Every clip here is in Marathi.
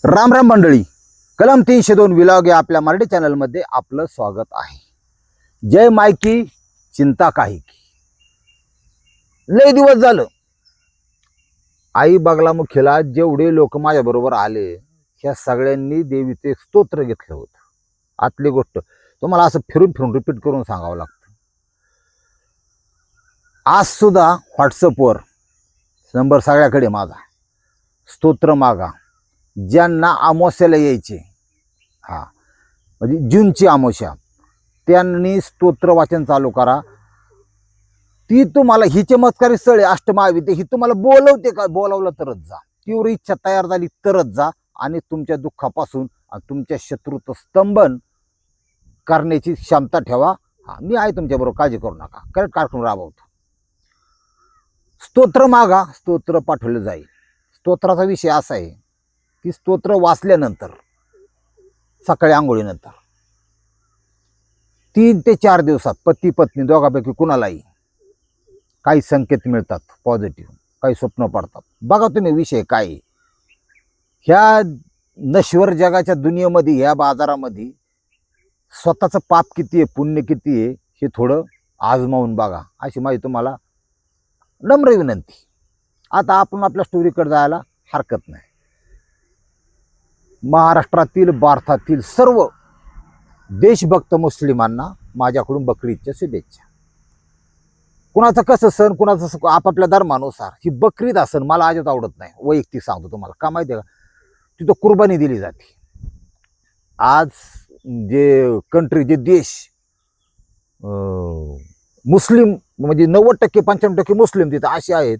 राम राम मंडळी, कलम 302 विलॉग या आपल्या मराठी चॅनलमध्ये आपलं स्वागत आहे. जय मायकी चिंता काही की. लय दिवस झालं आई बगलामुखीला जेवढे लोक माझ्या बरोबर आले ह्या सगळ्यांनी देवीचे स्तोत्र घेतलं होतं. आतली गोष्ट तुम्हाला असं फिरून फिरून रिपीट करून सांगावं लागतं. आज सुद्धा व्हॉट्सअपवर नंबर सगळ्याकडे माझा, स्तोत्र मागा. ज्यांना अमावस्याला यायचे, म्हणजे जूनची अमावस्या, त्यांनी स्तोत्र वाचन चालू करा. ती तुम्हाला ही चमत्कारी स्थळे अष्टमहाविद्या ही तुम्हाला बोलवते का? बोलावलं तरच जा. तीव्र इच्छा तयार झाली तरच जा आणि तुमच्या दुःखापासून आणि तुमच्या शत्रूचं स्तंभन करण्याची क्षमता ठेवा. मी आहे तुमच्याबरोबर, काळजी करू नका. करेक्ट कार्यक्रम राबवतो. स्तोत्र मागा, स्तोत्र पाठवलं जाईल. स्तोत्राचा विषय असा आहे की स्तोत्र वाचल्यानंतर सकाळी आंघोळीनंतर 3 ते 4 दिवसात पती पत्नी दोघांपैकी कुणालाही काही संकेत मिळतात पॉझिटिव्ह, काही स्वप्न पडतात. बघा तुम्ही विषय काय आहे. ह्या नश्वर जगाच्या दुनियेमध्ये, ह्या बाजारामध्ये स्वतःचं पाप किती आहे, पुण्य किती आहे हे थोडं आजमावून बघा, अशी माझी तुम्हाला नम्र विनंती. आता आपण आपल्या स्टोरीकडे जायला हरकत नाही. महाराष्ट्रातील, भारतातील सर्व देशभक्त मुस्लिमांना माझ्याकडून बकरी ईदच्या शुभेच्छा. कुणाचं कसं सण, कुणाचं आपापल्या धर्मानुसार. ही बकरी ईद सण मला आजच आवडत नाही. वैयक्तिक सांगतो तुम्हाला. का माहिती आहे का? तिथं कुर्बानी दिली जाते. आज जे कंट्री, जे देश मुस्लिम म्हणजे 90% 95% मुस्लिम तिथं असे आहेत,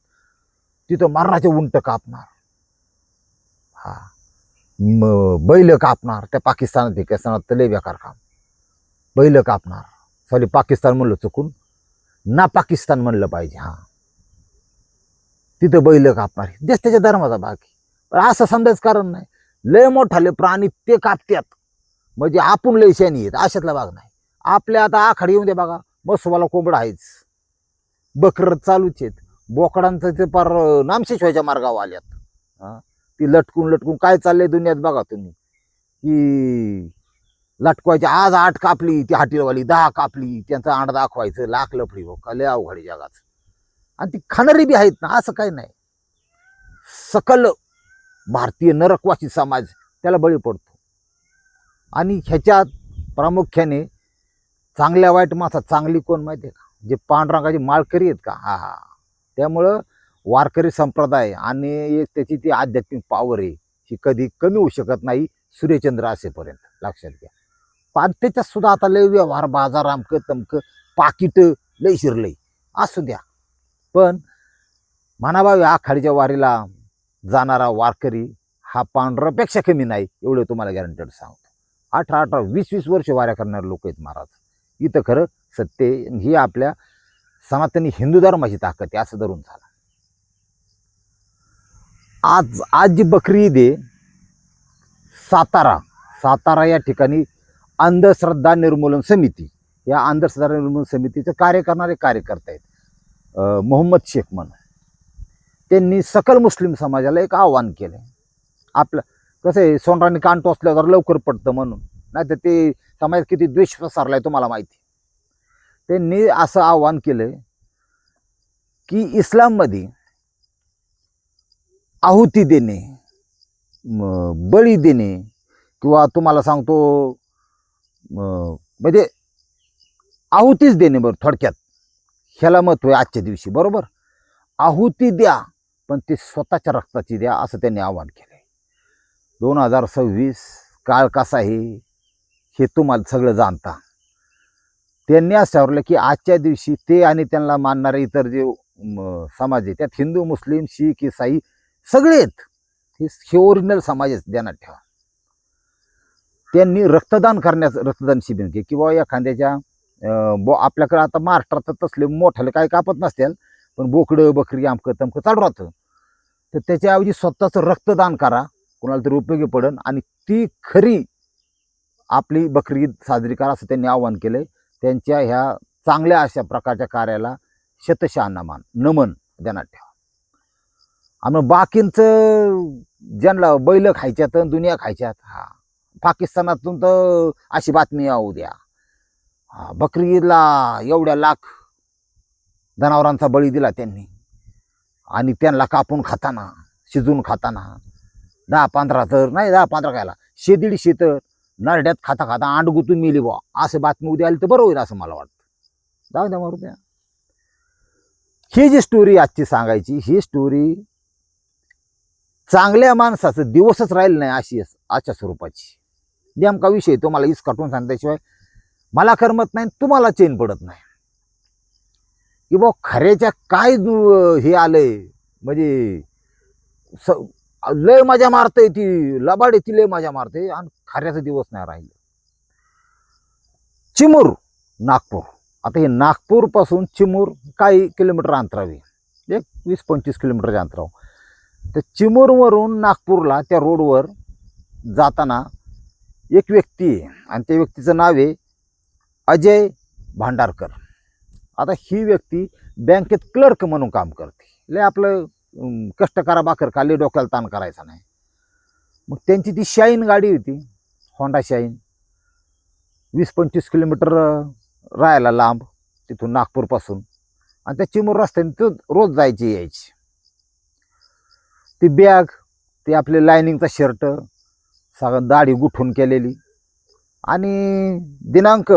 तिथं मरणाचे उंट कापणार, बैल कापणार. त्या पाकिस्तानात पाकिस्तानात लय बेकार काम. बैल कापणार. सॉरी, पाकिस्तान म्हणलं चुकून, ना पाकिस्तान म्हणलं पाहिजे. तिथं बैल कापणार. देश त्याच्या धर्माचा भाग आहे. पण असं समजायचं कारण नाही. लय मोठाले प्राणी ते कापतात म्हणजे आपण लय शनी आहेत, अशातला भाग नाही. आपल्या आता आखाडी येऊन दे बघा, मसवाला कोंबडा आहेच, बकर चालूच आहेत. बोकडांचं ते पार नामशेष व्हायच्या मार्गावर आल्यात. ती लटकून लटकून काय चाललंय दुनियात बघा तुम्ही. की लटकवायची. आज 8 कापली ती हाटीवाली, 10 कापली, त्यांचा अंड दाखवायचं, लाख लफडी हो का. लय अवघडी जगाच. आणि ती खाणारी बी आहेत ना, असं काही नाही. सकल भारतीय नरकवासी समाज त्याला बळी पडतो. आणि ह्याच्यात प्रामुख्याने चांगल्या वाईट माणसात चांगली कोण माहिती आहे का? जे पांडुरंगाची माळकरी आहेत का. त्यामुळं वारकरी संप्रदाय आणि एक त्याची ती आध्यात्मिक पावर आहे, ही कधी कमी होऊ शकत नाही सूर्यचंद्र असेपर्यंत. लक्षात घ्या. पण त्याच्यात सुद्धा आता लय व्यवहार, बाजार, अमकं तमकं, पाकिट लय शिरलंय. असू द्या. पण म्हणावा आखाडीच्या वारीला जाणारा वारकरी हा पांडुरंगापेक्षा कमी नाही, एवढं तुम्हाला गॅरंटेड सांगतो. 18-18, 20-20 वर्ष वाऱ्या करणारे लोक आहेत महाराज. इथं खरं सत्य ही आपल्या सनातनी हिंदू धर्माची ताकद आहे, असं धरून झाला. आज जी बकरी ईद आहे, सातारा या ठिकाणी अंधश्रद्धा निर्मूलन समिती, या अंधश्रद्धा निर्मूलन समितीचे कार्य करणारे कार्यकर्ते आहेत मोहम्मद शेख म्हणून. त्यांनी सकल मुस्लिम समाजाला एक आव्हान केलं. आपलं कसं आहे, सोंडराने कान टोचल्यावर लवकर पडतं म्हणून, नाही तर ते समाजात किती द्वेष पसरलाय तुम्हाला माहिती. त्यांनी असं आव्हान केलं की इस्लाममध्ये आहुती देणे, बळी देणे, किंवा तुम्हाला सांगतो म्हणजे आहुतीच देणे, बरं थोडक्यात ह्याला महत्व आहे आजच्या दिवशी. बरोबर, आहुती द्या पण ते स्वतःच्या रक्ताची द्या, असं त्यांनी आवाहन केलं. 2026 काळ कसा आहे हे तुम्हाला सगळं जाणता. त्यांनी असं ठरवलं की आजच्या दिवशी ते आणि त्यांना मानणारे इतर जे समाज आहे, त्यात हिंदू, मुस्लिम, शीख, ईसाई सगळे आहेत. हे ओरिजिनल समाज आहे, ध्यानात ठेवा. त्यांनी रक्तदान करण्याचं रक्तदान शिबिर केलं, किंवा एखाद्याच्या आपल्याकडे आता महाराष्ट्रात तसले मोठाले काही कापत नसतील, पण बोकडं बकरी अमकं तमकं चालू राहतं. तर त्याच्याऐवजी स्वतःचं रक्तदान करा, कोणाला तरी उपयोगी पडेल, आणि ती खरी आपली बकरी ईद साजरी करा, असं त्यांनी आवाहन केलं. त्यांच्या ह्या चांगल्या अशा प्रकारच्या कार्याला शतशः नमन ध्यानात ठेवा. आणि बाकींचं ज्यांना बैल खायच्यात दुनिया खायच्यात, हा पाकिस्तानातून तर अशी बातमी येऊ द्या, हा बकरी ईदला एवढ्या लाख जनावरांचा बळी दिला त्यांनी, आणि त्यांना कापून खाताना, शिजून खाताना 10-15 तर नाही, 10-15 खायला 100-150 तर नरड्यात खाता खाता अंड गुतून मिली बुवा, असं बातमी उद्या आली तर बरं होईल असं मला वाटतं. जाऊ द्या मारू द्या. ही जी स्टोरी आजची सांगायची, ही स्टोरी चांगल्या माणसाचं दिवसच राहिलं नाही अशी अशा स्वरूपाची. नेमका विषय तुम्हाला इसकाटून सांगल्याशिवाय मला करमत नाही, तुम्हाला चैन पडत नाही की बा खऱ्याच्या काय हे आलंय. म्हणजे लय मजा मारते ती लबाड, ती लय मजा मारते आणि खऱ्याचा दिवस नाही राहिलं. चिमूर नागपूर, आता हे नागपूर पासून चिमूर काही किलोमीटर अंतरावी, एक 20-25 किलोमीटरच्या अंतरावर. तर चिमूरवरून नागपूरला त्या रोडवर जाताना एक व्यक्ती आहे आणि त्या व्यक्तीचं नाव आहे अजय भांडारकर. आता ही व्यक्ती बँकेत क्लर्क म्हणून काम करते. लय आपलं कष्ट करा भाकर खा, लय डोक्याला ताण करायचा नाही. मग त्यांची ती शाईन गाडी होती, होंडा शाईन, 20-25 किलोमीटर राहायला लांब तिथून नागपूरपासून, आणि त्या चिमूर रस्त्याने तो रोज जायची यायची. ती बॅग, ते आपले लायनिंगचा शर्ट, सगळं दाढी गुठून केलेली, आणि दिनांक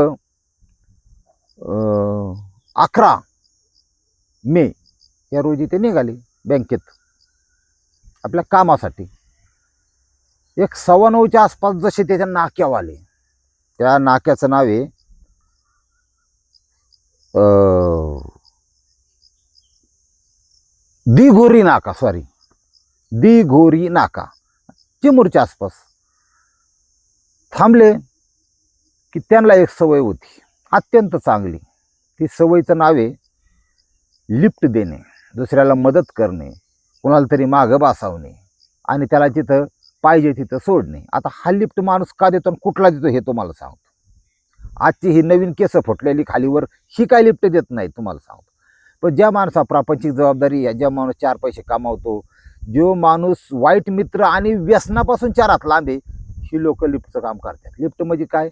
11 मे या रोजी ते निघाले बँकेत आपल्या कामासाठी. 9:15च्या आसपास जसे त्याच्या नाक्यावर आले, त्या नाक्याचं नाव आहे दिघोरी नाका, दिघोरी नाका, चिमूरच्या आसपास थांबले की त्यांना एक सवय होती अत्यंत चांगली. ती सवयीचं नाव आहे लिफ्ट देणे, दुसऱ्याला मदत करणे, कोणाला तरी मागं बसावणे आणि त्याला जिथं पाहिजे तिथं सोडणे. आता हा लिफ्ट माणूस का देतो आणि कुठला देतो हे तुम्हाला सांगतो. आजची ही नवीन केस फुटलेली खालीवर ही काय लिफ्ट देत नाही तुम्हाला सांगतो. पण ज्या माणसा प्रापंचिक जबाबदारी आहे, ज्या माणूस 4 पैसे कमावतो, जो माणूस वाईट मित्र आणि व्यसनापासून 4 हात लांब आहे, ही लोक लिफ्टचं काम करतात. लिफ्ट म्हणजे काय,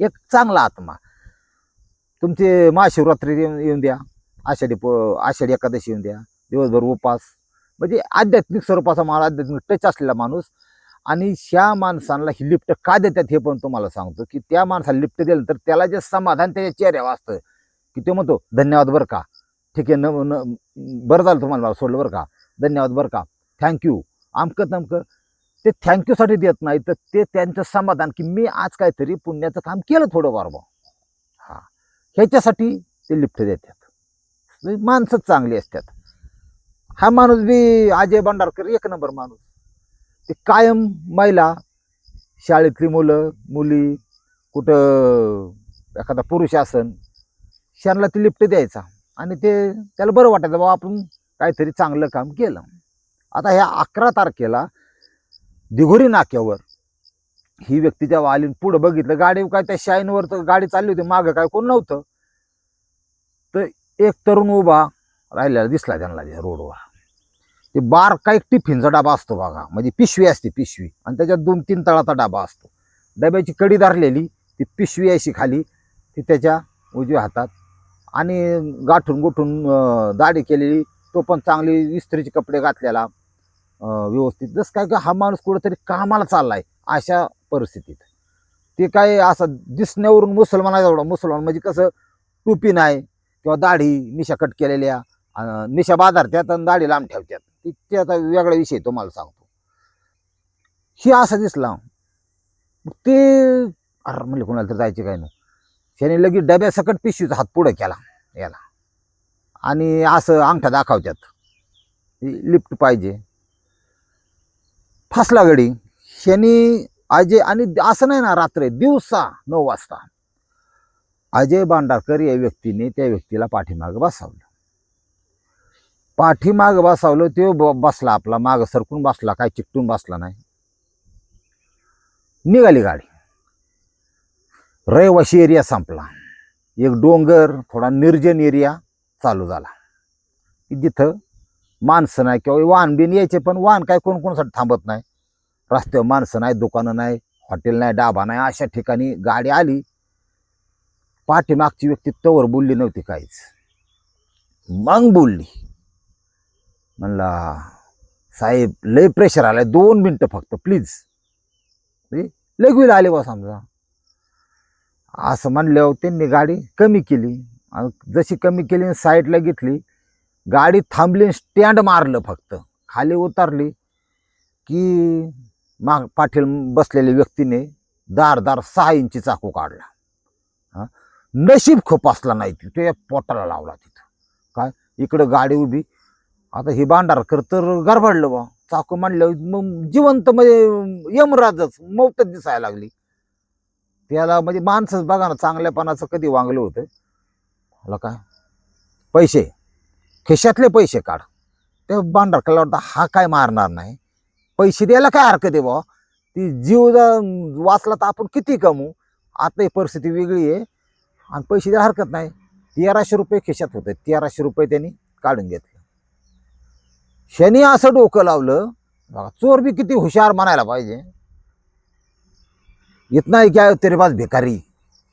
एक चांगला आत्मा. तुमचे महाशिवरात्री येऊन द्या, आषाढी एकादशी येऊन द्या, दिवसभर उपास, म्हणजे आध्यात्मिक स्वरूपाचा माणूस, आध्यात्मिक टच असलेला माणूस. आणि ह्या माणसांना ही लिफ्ट का देतात हे पण तुम्हाला सांगतो. की त्या माणसाला लिफ्ट दिलं तर त्याला जे समाधान त्याच्या चेहऱ्यावर असतं, की तो म्हणतो धन्यवाद बरं का, ठीक आहे, बरं झालं तुम्हाला मला सोडलं बरं का, धन्यवाद बरं का, थँक्यू, आमकं तमकं. ते थँक्यूसाठी देत नाही, तर ते त्यांचं समाधान की मी आज काहीतरी पुण्याचं काम केलं थोडं बरोबर, हा, ह्याच्यासाठी ते लिफ्ट देतात. माणसं चांगली असतात. हा माणूस बी अजय भांडारकर एक नंबर माणूस. ते कायम महिला, शाळेतली मुलं मुली, कुठं एखादा पुरुष असन, त्यांना ते लिफ्ट द्यायचा आणि ते त्याला बरं वाटायचं बाबा आपण काहीतरी चांगलं काम केलं. आता ह्या 11 तारखेला दिघोरी नाक्यावर ही व्यक्ती जेव्हा आली, पुढं बघितलं गाडी काय त्या शाईनवर तर गाडी चालली होती, मागं काय कोण नव्हतं. तर एक तरुण उभा राहिलेला दिसला त्यांना त्या रोडवर. ते बारका एक टिफिनचा डबा असतो बघा, म्हणजे पिशवी असते पिशवी, आणि त्याच्यात 2-3 तळाचा डबा असतो. डब्याची कडी धरलेली ती पिशवी अशी खाली, ती त्याच्या उजव्या हातात, आणि गाठून गोठून दाढी केलेली, तो पण चांगली इस्त्रीचे कपडे घातलेला व्यवस्थित, जसं काय का हा माणूस कुठेतरी कामाला चाललाय अशा परिस्थितीत. ते काय असं दिसण्यावरून मुसलमाना एवढा, मुसलमान म्हणजे कसं टोपी नाही किंवा दाढी मिशा कट केलेल्या, मिशा बाजारत्यात आणि दाढी लांब ठेवत्यात, ते आता वेगळा विषय तुम्हाला सांगतो. ही असं दिसला ते, अरे म्हणले कोणाला तर जायचे काय नाही, त्याने लगेच डब्यासकट पिशवीचा हात पुढे केला याला, आणि असं अंगठा दाखवत्यात लिफ्ट पाहिजे. फसला गडी ह्यानी अजय, आणि असं नाही ना रात्र दिवसा 9 वाजता अजय भांडारकर या व्यक्तीने त्या व्यक्तीला पाठीमागं बसावलं. पाठीमागं बसावलं, तो बसला आपला, मागं सरकून बसला, काय चिकटून बसला नाही. निघाली गाडी. रहिवाशी एरिया संपला, एक डोंगर थोडा निर्जन एरिया चालू झाला, की जिथं माणसं नाही किंवा वाहन बिन यायचे, पण वाहन काय कोण कोणासाठी थांबत नाही. रस्त्यावर माणसं नाही, दुकानं नाही, हॉटेल नाही, डाबा नाही, अशा ठिकाणी गाडी आली. पाठीमागची व्यक्ती तवर बोलली नव्हती काहीच. मग बोलली, म्हणला साहेब लय प्रेशर आलाय, 2 मिनिटं फक्त प्लीज. लगवीला आले बा समजा. असं म्हणल्यावर त्यांनी गाडी कमी केली. जशी कमी केली साईडला घेतली, गाडी थांबली, स्टँड मारलं, फक्त खाली उतरली की माग पाठील बसलेल्या व्यक्तीने दार 6 इंची चाकू काढला. नशीब खोपासला नाही, ते पोटाला लावला तिथं. काय इकडं गाडी उभी. आता ही भांडारकर तर गरबडलं बा, चाकू मांडलं, मग जिवंत म्हणजे यमराजच मौतच दिसायला लागली त्याला. म्हणजे माणसंच बघा ना, चांगल्यापणाचं कधी वांगलं होतं. मला काय पैसे, खिशातले पैसे काढ. ते भांडारकरला वाटतं हा काय मारणार नाही, पैसे द्यायला काय हरकत आहे बा, ती जीव वाचला तर आपण किती कमवू. आता ही परिस्थिती वेगळी आहे आणि पैसे द्यायला हरकत नाही. 1300 रुपये खिशात होते, 1300 रुपये त्यांनी काढून घेतले. शनी असं डोकं लावलं बघा, चोर बी किती हुशार म्हणायला पाहिजे. इतना ही क्या तेरे पास भिकारी,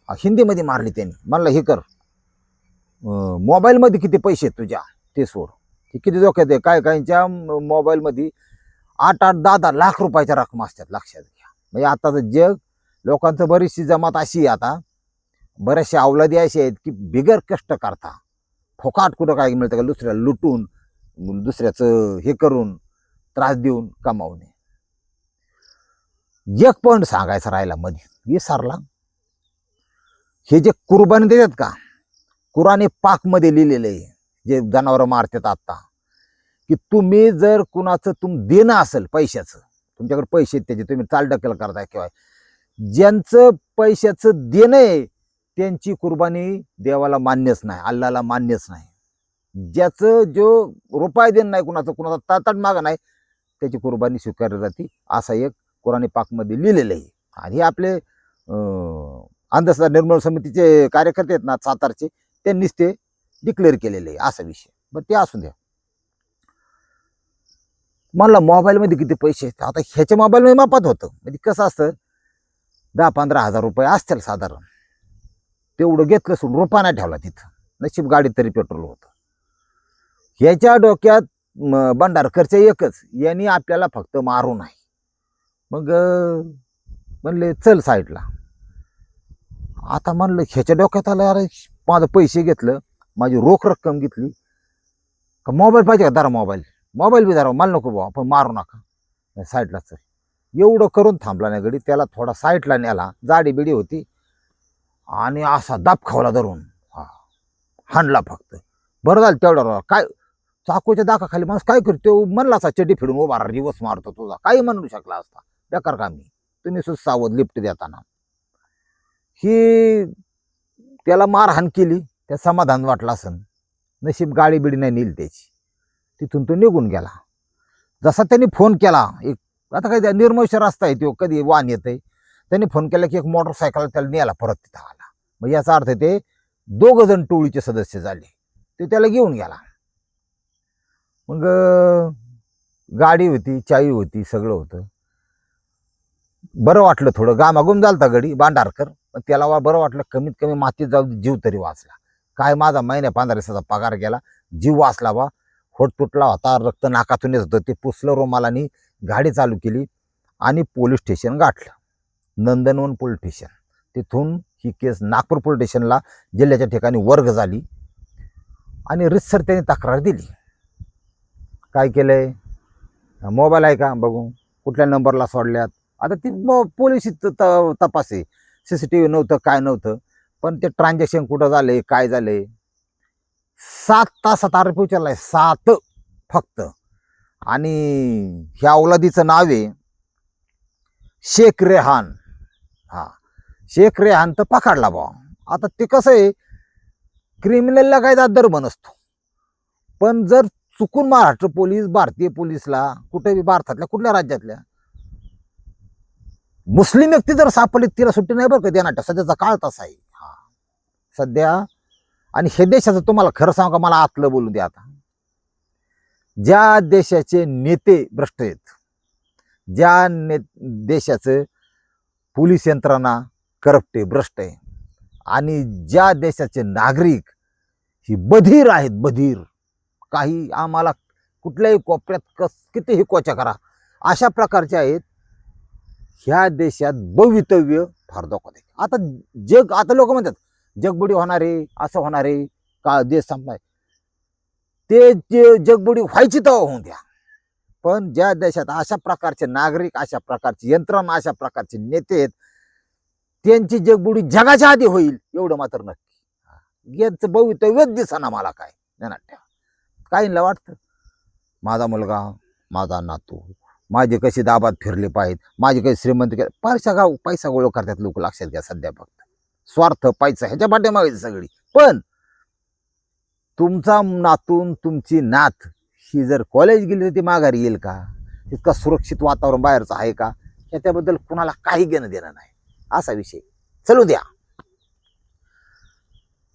हिंदीमध्ये मारली त्यांनी. म्हणलं हे कर, मोबाईलमध्ये किती पैसे तुझ्या ते सोड. ते किती धोक्यात आहे, काय काहींच्या मोबाईलमध्ये 8-8, 10-10 लाख रुपयाच्या रक्कम असतात, लक्षात घ्या. म्हणजे आताचं जग, लोकांचं बरीचशी जमात अशी आहे आता, बऱ्याचशा अवलादी अशी आहेत की बिगर कष्ट करता फोकाट कुठं काय मिळतं का, दुसऱ्याला लुटून, दुसऱ्याचं हे करून, त्रास देऊन कमावणे. एक पॉईंट सांगायचा राहिला मध्ये विसरला. हे जे कुर्बानी देतात का, कुराणे पाकमध्ये लिहिलेलं आहे, जे जनावरं मारतात आता, की तुम्ही जर कुणाचं देणं असेल पैशाचं, तुमच्याकडे पैसे त्याचे तुम्ही चालढकल करताय किंवा ज्यांचं पैशाचं देणं आहे त्यांची कुर्बानी देवाला मान्यच नाही, अल्लाला मान्यच नाही. ज्याचं जो रुपये देणं नाही, कुणाचा ताटाट मागं नाही, त्याची कुर्बानी स्वीकारली जाते, असा एक कुराणी पाकमध्ये लिहिलेलं आहे. आणि हे आपले अंधश्रद्धा निर्मूलन समितीचे कार्यकर्ते आहेत ना सातारचे, त्यांनीच ते डिक्लेअर केलेले आहे असा विषय. बरं ते असू द्या. म्हणलं मोबाईलमध्ये किती पैसे आहेत, आता ह्याच्या मोबाईलमध्ये मापात होतं. म्हणजे कसं असतं, 10-15 हजार रुपये असतील साधारण, तेवढं घेतलं सोडून रुपया नाही ठेवला तिथं. नशीब गाडीत तरी पेट्रोल होतं. ह्याच्या डोक्यात भांडारकरचे एकच, यांनी आपल्याला फक्त मारू नाही. मग म्हणले चल साईडला. आता म्हणलं ह्याच्या डोक्यात आलं, अरे माझं पैसे घेतलं, माझी रोख रक्कम घेतली का, मोबाईल पाहिजे का, धरा मोबाईल बी धरा, मला नको बाबा, पण मारू नका, साईडला चल. एवढं करून थांबला नाही गडी. त्याला थोडा साईडला न्याला, जाडी बिडी होती, आणि असा दाब खावला धरून हाणला फक्त. बरं झालं तेवढा. काय चाकूच्या दाखाखाली माणूस काय करतो, म्हणला असा चड्डी फिरून उभा राहा, रिवर्स मारतो तुझा, काही म्हणू शकला असता. बेकार कामी तुम्ही सुद्धा सावध लिफ्ट देताना. ही त्याला मारहाण केली, त्या समाधान वाटलं असन. नशीब गाडी बिडी नाही नेली त्याची. तिथून तो निघून गेला. जसा त्यांनी फोन केला, एक आता काय निर्मोश रस्ता आहे तो, कधी वाहन येतंय, त्यांनी फोन केला की एक मोटरसायकल त्याला न्यायला परत तिथं आला. मग याचा अर्थ ते 2 जण टोळीचे सदस्य झाले, ते त्याला घेऊन गेला. मग गाडी होती, चावी होती, सगळं होतं. बरं वाटलं, थोडं गामागुम झालता गडी भांडारकर, पण त्याला बरं वाटलं, कमीत कमी मातीत जाऊ जीव तरी वाचला. काय माझा महिन्या 15 दिवसाचा पगार गेला, जीव वाचला बा. होट तुटला होता, रक्त नाकातून येत होतं, ते पुसलं रुमालानी, गाडी चालू केली आणि पोलीस स्टेशन गाठलं, नंदनवन पोलीस स्टेशन. तिथून ही केस नागपूर पोलीस स्टेशनला जिल्ह्याच्या ठिकाणी वर्ग झाली आणि रितसर त्यांनी तक्रार दिली. काय केलंय, मोबाईल आहे का बघू, कुठल्या नंबरला सोडल्यात. आता ती पोलीस तपास आहे, CCTV नव्हतं, काय नव्हतं, पण ते ट्रान्झॅक्शन कुठं झाले, काय झाले. 7 तासात आरोपी विचारलाय, 7 फक्त. आणि ह्या अवलादीचं नाव आहे शेख रेहान. शेख रेहान तर पकडला बा. आता ते कसं आहे, क्रिमिनलला काय दर नसतो, पण जर चुकून महाराष्ट्र पोलीस, भारतीय पोलीसला, कुठेही भारतातल्या कुठल्या राज्यातल्या मुस्लिम व्यक्ती जर सापडली, तिला सुट्टी नाही बरं का देणार. सध्याचा काळ तसा आहे सध्या. आणि हे देशाचं तुम्हाला खरं सांगू का, मला आतलं बोलू द्या. आता ज्या देशाचे नेते भ्रष्ट आहेत, ज्या देशाचं पोलीस यंत्रणा करप्ट आहे, भ्रष्ट आहे, आणि ज्या देशाचे नागरिक ही बधीर आहेत, बधीर, काही आम्हाला कुठल्याही कोपऱ्यात कितीही कोचा करा अशा प्रकारचे आहेत, ह्या देशात भवितव्य फार धोका आहे. आता लोक म्हणतात जगबुडी होणार आहे, असं होणार आहे, का देश संपणार. ते जगबुडी व्हायची तेव्हा होऊन द्या, पण ज्या देशात अशा प्रकारचे नागरिक, अशा प्रकारची यंत्रणा, अशा प्रकारचे नेते आहेत, त्यांची जगबुडी जगाच्या आधी होईल एवढं मात्र नक्की. यांचं भवितव्यच दिसना मला. काय ध्यानात ठेवा. काहींना वाटतं माझा मुलगा, माझा नातू, माझे कसे दाबात फिरले पाहिजेत, माझे काही श्रीमंत पैसा गोळा करतात लोक. लक्षात घ्या, सध्या फक्त स्वार्थ, पैसा ह्याच्या पाठीमागे सगळी. पण तुमचा नातून, तुमची नात ही जर कॉलेज गेली तर ती माघारी येईल का? तितका सुरक्षित वातावरण बाहेरचं आहे का? ह्याच्याबद्दल कुणाला काही घेणं देणं नाही, असा विषय. चलू द्या.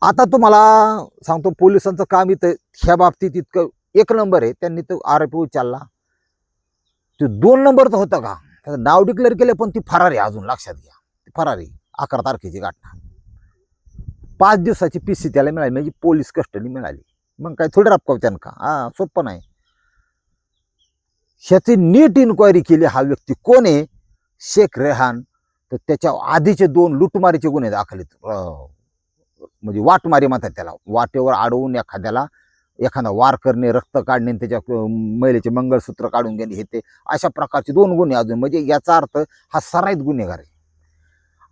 आता तुम्हाला सांगतो, पोलिसांचं काम इथं ह्या बाबतीत इतकं एक नंबर आहे. त्यांनी तो आरोपी उचलला, ते 2 नंबर तर होतं का, त्याचं नाव डिक्लेअर केलं, पण ती फरारी अजून. लक्षात घ्या, ती फरारी. 11 तारखेची घटना. 5 दिवसाची PC त्याला मिळाली, म्हणजे पोलीस कस्टडी मिळाली. मग काय थोडी राबकाव का? सोपं नाही. ह्याची नीट इन्क्वायरी केली. हा व्यक्ती कोण आहे? शेख रेहान. तर त्याच्या आधीचे 2 लुटमारीचे गुन्हे दाखल, म्हणजे वाटमारी म्हणतात त्याला. वाटेवर अडवून एखादा वार करणे, रक्त काढणे, त्याच्या महिलेचे मंगळसूत्र काढून घेणे, हे ते अशा प्रकारचे 2 गुन्हे अजून. म्हणजे याचा अर्थ हा सराईत गुन्हेगार आहे.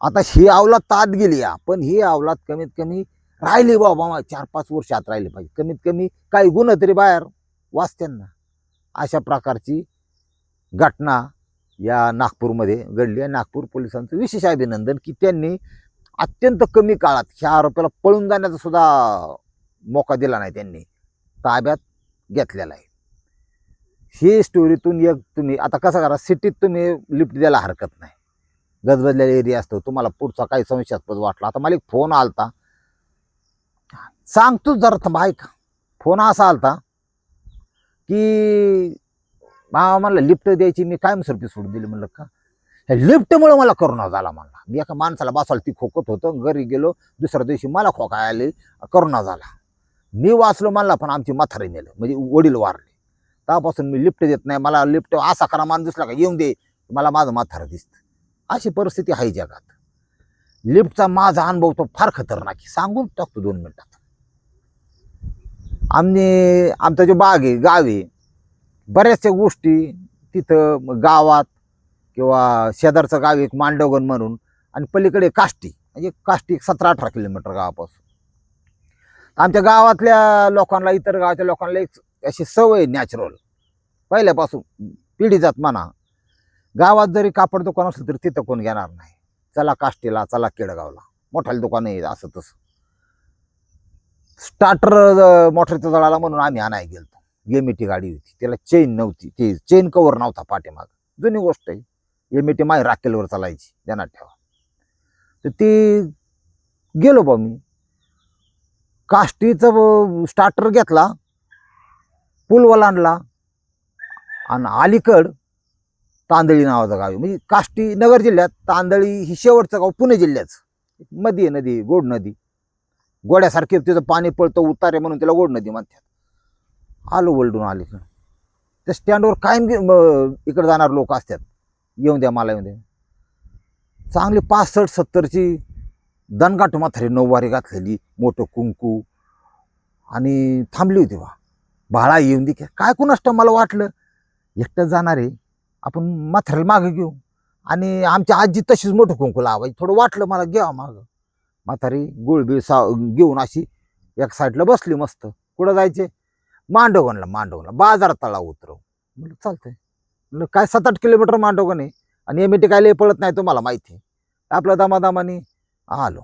आता ही अवलाद तात गेली, पण ही अवलाद कमीत कमी राहिली बाबा 4-5 वर्षात राहिली पाहिजे. कमीत कमी काही गुन्हे तरी बाहेर वाचत्यांना. अशा प्रकारची घटना या नागपूरमध्ये घडली आहे. नागपूर पोलिसांचं विशेष अभिनंदन की त्यांनी अत्यंत कमी काळात ह्या आरोपीला पळून जाण्याचा सुद्धा मोका दिला नाही, त्यांनी ताब्यात घेतलेला आहे. ही स्टोरीतून एक तुम्ही आता कसं करा, सिटीत तुम्ही लिफ्ट द्यायला हरकत नाही, गजबजलेला एरिया असतो. तुम्हाला पुढचा काही संशयास्पद वाटला, आता मला एक फोन आलता, सांगतो जरा थांबा ऐका. फोन असा आलता की म्हणलं लिफ्ट द्यायची, मी कायमस्वरूपी सोडून दिली. म्हणलं का? ह्या लिफ्टमुळे मला करोना झाला. म्हणला मी एका माणसाला बसवायला ती खोकत होतं, घरी गेलो, दुसऱ्या दिवशी मला खोका आले, करोना झाला. मी वाचलो म्हणला, पण आमची म्हातारी नेलं, म्हणजे वडील वारले. तेव्हापासून मी लिफ्ट देत नाही. मला लिफ्ट असा करा माणूस दिसला का येऊन दे, मला माझं म्हातारं दिसतं. अशी परिस्थिती आहे जगात. लिफ्टचा माझा अनुभव तो फार खतरनाक आहे, सांगून टाकतो 2 मिनिटात. आमचा जो बाग आहे, गाव आहे, बऱ्याचशा गोष्टी तिथं गावात किंवा शेजारचं गाव एक मांडवगण म्हणून, आणि पलीकडे काष्टी, म्हणजे काष्टी 17-18 किलोमीटर गावापासून. आमच्या गावातल्या लोकांना, इतर गावाच्या लोकांना एक अशी सवय नॅचरल पहिल्यापासून, पिढी जात म्हणा, गावात जरी कापड दुकान असलं तरी तिथं कोण घेणार नाही. चला काष्टीला, चला केडगावला, मोठ्याला दुकान आहे, असं तसं. स्टार्टर मोटरचं जळाला म्हणून आम्ही आणाय गेलतो. एमईटी गाडी होती, त्याला चेन नव्हती, ते चेन कवर नव्हता पाठीमाग. जुनी गोष्ट आहे. एमईटी माय राखेलवर चालायची, ध्यानात ठेवा. तर ती गेलो बा मी, काष्टीचं स्टार्टर घेतला, पूल ओलांडला, आणि अलीकड तांदळी नावाचं गाव आहे, म्हणजे काष्टी नगर जिल्ह्यात, तांदळी ही शेवटचं गाव पुणे जिल्ह्याचं. नदी आहे, नदी, गोड नदी, गोड्यासारखे तिचं पाणी पळतं, उतारे म्हणून त्याला गोड नदी म्हणतात. आलो वलडून आले त्या स्टँडवर कायम इकडे जाणार लोक असतात, येऊन द्या मला, येऊन द्या. चांगली 65-70ची दणगाट म्हातारी, नऊवारी घातलेली, मोठं कुंकू, आणि थांबली होती. भाळा येऊन दे काय कुणाष्ट. मला वाटलं एकटं जाणार आहे, आपण म्हातारीला मागं घेऊ, आणि आमची आजी तशीच मोठं कुंकू लावायची. थोडं वाटलं मला घ्यावं मागं. म्हातारी गुळबिळ घेऊन अशी एक साईडला बसली मस्त. कुठं जायचे? मांडवगणला बाजार तळाव उतरव. म्हणलं चालतंय. म्हणलं काय 7-8 किलोमीटर मांडवगण आहे, आणि एमईटी काय लय पळत नाही, तुम्हाला माहिती आहे. आपल्या दामादामाने आलो.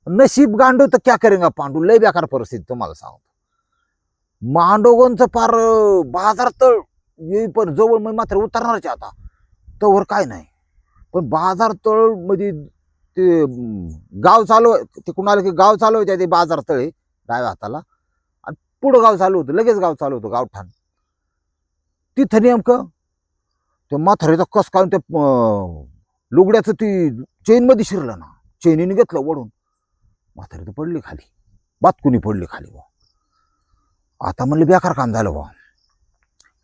नशीब गांडू तर क्या करेंगा पांडू, लय बेकार परिस्थिती तुम्हाला सांगतो. मांडवगणचं पार बाजार तळ येई, पण जवळ मग मात्र उतरणारच आता तवर काय नाही. पण बाजार तळ म्हणजे ते गाव चालू, ते कुणाला की गाव चालू आहे, ते बाजार तळे डाव्या हाताला, आणि पुढं गाव चालू होतं, लगेच गाव चालू होतं गावठाण. तिथं नेमकं ते म्हातारीचं कस काय ते लुगड्याचं ती चेनमध्ये शिरलं ना, चेनीने घेतलं ओढून. म्हातारी तर पडली खाली, बातकुनी पडली खाली बा. आता म्हणलं बेकार काम झालं बा.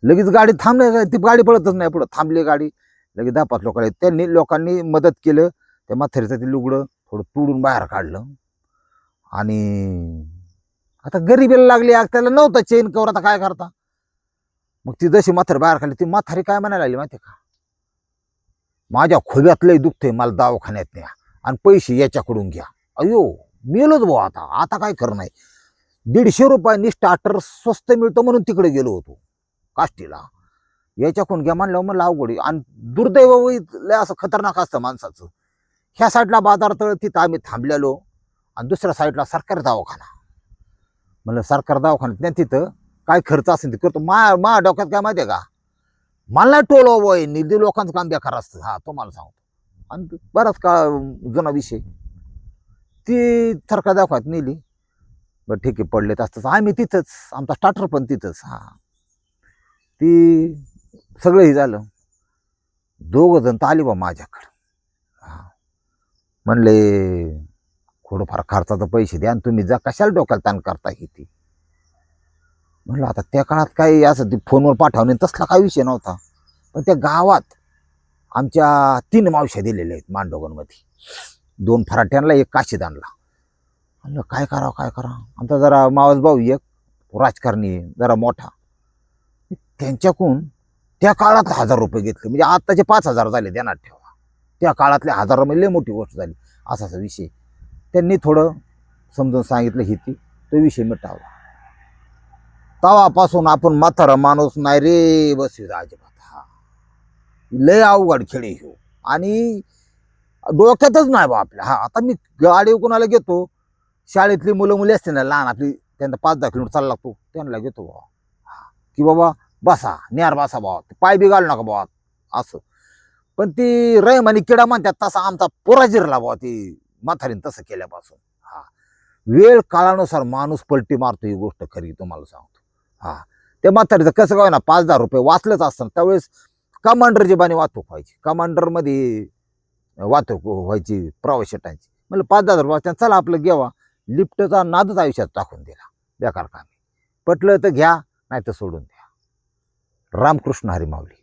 लगेच गाडी थांबली, ती गाडी पळतच नाही पुढं, थांबली गाडी. लगेच 10-5 लोक त्यांनी लोकांनी मदत केलं. त्या म्हातारीचं ते लुगडं थोडं तोडून बाहेर काढलं. आणि आता गरीबीला लागली आग, त्याला नव्हतं चेन कवर, आता काय करता. मग ती जशी म्हातारी बाहेर काढली, ती म्हातारी काय म्हणायला लागली माहिती का, माझ्या खोब्यात लय दुखतंय, मला दवाखान्यात न्या आणि पैसे याच्याकडून घ्या. अयो मेलोच भाऊ, आता आता काय करणार. 150 रुपयांनी स्टार्टर स्वस्त मिळतं म्हणून तिकडे गेलो होतो काष्टीला. याच्याकडून घ्या म्हणलं, म्हणलं अवघड. आणि दुर्दैव लय असं खतरनाक असतं माणसाचं. ह्या साईडला बाजारतळ, तिथं आम्ही थांबलेलो, आणि दुसऱ्या साईडला सरकारी दवाखाना. म्हणलं सरकारी दवाखान्यात नाही, तिथं काय खर्च असेल ते करतो. मा डोक्यात काय माहिती आहे का, मला टोलो बोय निधी लोकांचं काम बेकार असतं. हा तुम्हाला सांगतो. आणि बराच का जुना विषय. ती सरकारी दवाखान्यात नेली. बरं ठीक आहे, पडले असतंच, आम्ही तिथंच, आमचा स्टार्टर पण तिथंच. हा ती सगळं हे झालं. 2 जण तर आली बा माझ्याकडं. हा म्हणले थोडंफार खर्चाचं पैसे द्या आणि तुम्ही जा, कशाला डोक्याला ताण करता ही ती. म्हणलं आता त्या काळात काही असं ती फोनवर पाठवणे तसला काही विषय नव्हता. पण त्या गावात आमच्या 3 मावश्या दिलेल्या आहेत मांडोगणमध्ये. 2 फराट्यांना, 1 काशीदानला. म्हणलं काय करावं काय करावं. आमचा जरा मावस भाऊ एक राजकारणी जरा मोठा, त्यांच्याकडून त्या काळात 1000 रुपये घेतले. म्हणजे आत्ताचे 5000 झाले, ध्यानात ठेवा. त्या काळातले 1000 म्हणजे लय मोठी गोष्ट झाली. असाच विषय त्यांनी थोडं समजून सांगितलं, ही ती तो विषय मिटावला. तवापासून आपण म्हातारा माणूस नाही रे बसू अजिबात. हा लय अवघड खेळी घेऊ आणि डोक्यातच नाही बा आपल्या. हा आता मी गाडी कोणाला घेतो, शाळेतली मुलं मुली असते ना लहान आपली, त्यांना 5-10 किलोमीटर चालला लागतो, त्यांना घेतो बाबा की बाबा बसा न्यार बसा बाबा, पाय बी घालू नका बाबा असं. पण ती रहिमानी किडा म्हणतात तसा आमचा पोरा जिरला बाबा ती म्हातारीन तसं केल्यापासून. हा वेळ काळानुसार माणूस पलटी मारतो, ही गोष्ट खरी तुम्हाला सांगतो. हा त्या म्हातारीचं कसं काय ना 5-10 रुपये वाचलंच असतं. त्यावेळेस कमांडरची बाणी वाहतूक व्हायची, कमांडरमध्ये वाहतूक व्हायची प्रवाशांची. म्हणलं 5-10 रुपये चला आपलं घ्यावा. लिफ्टचा नादच आयुष्यात टाकून दिला, बेकार काम. पटलं तर घ्या, नाही तर सोडून द्या. रामकृष्ण हरी माऊली.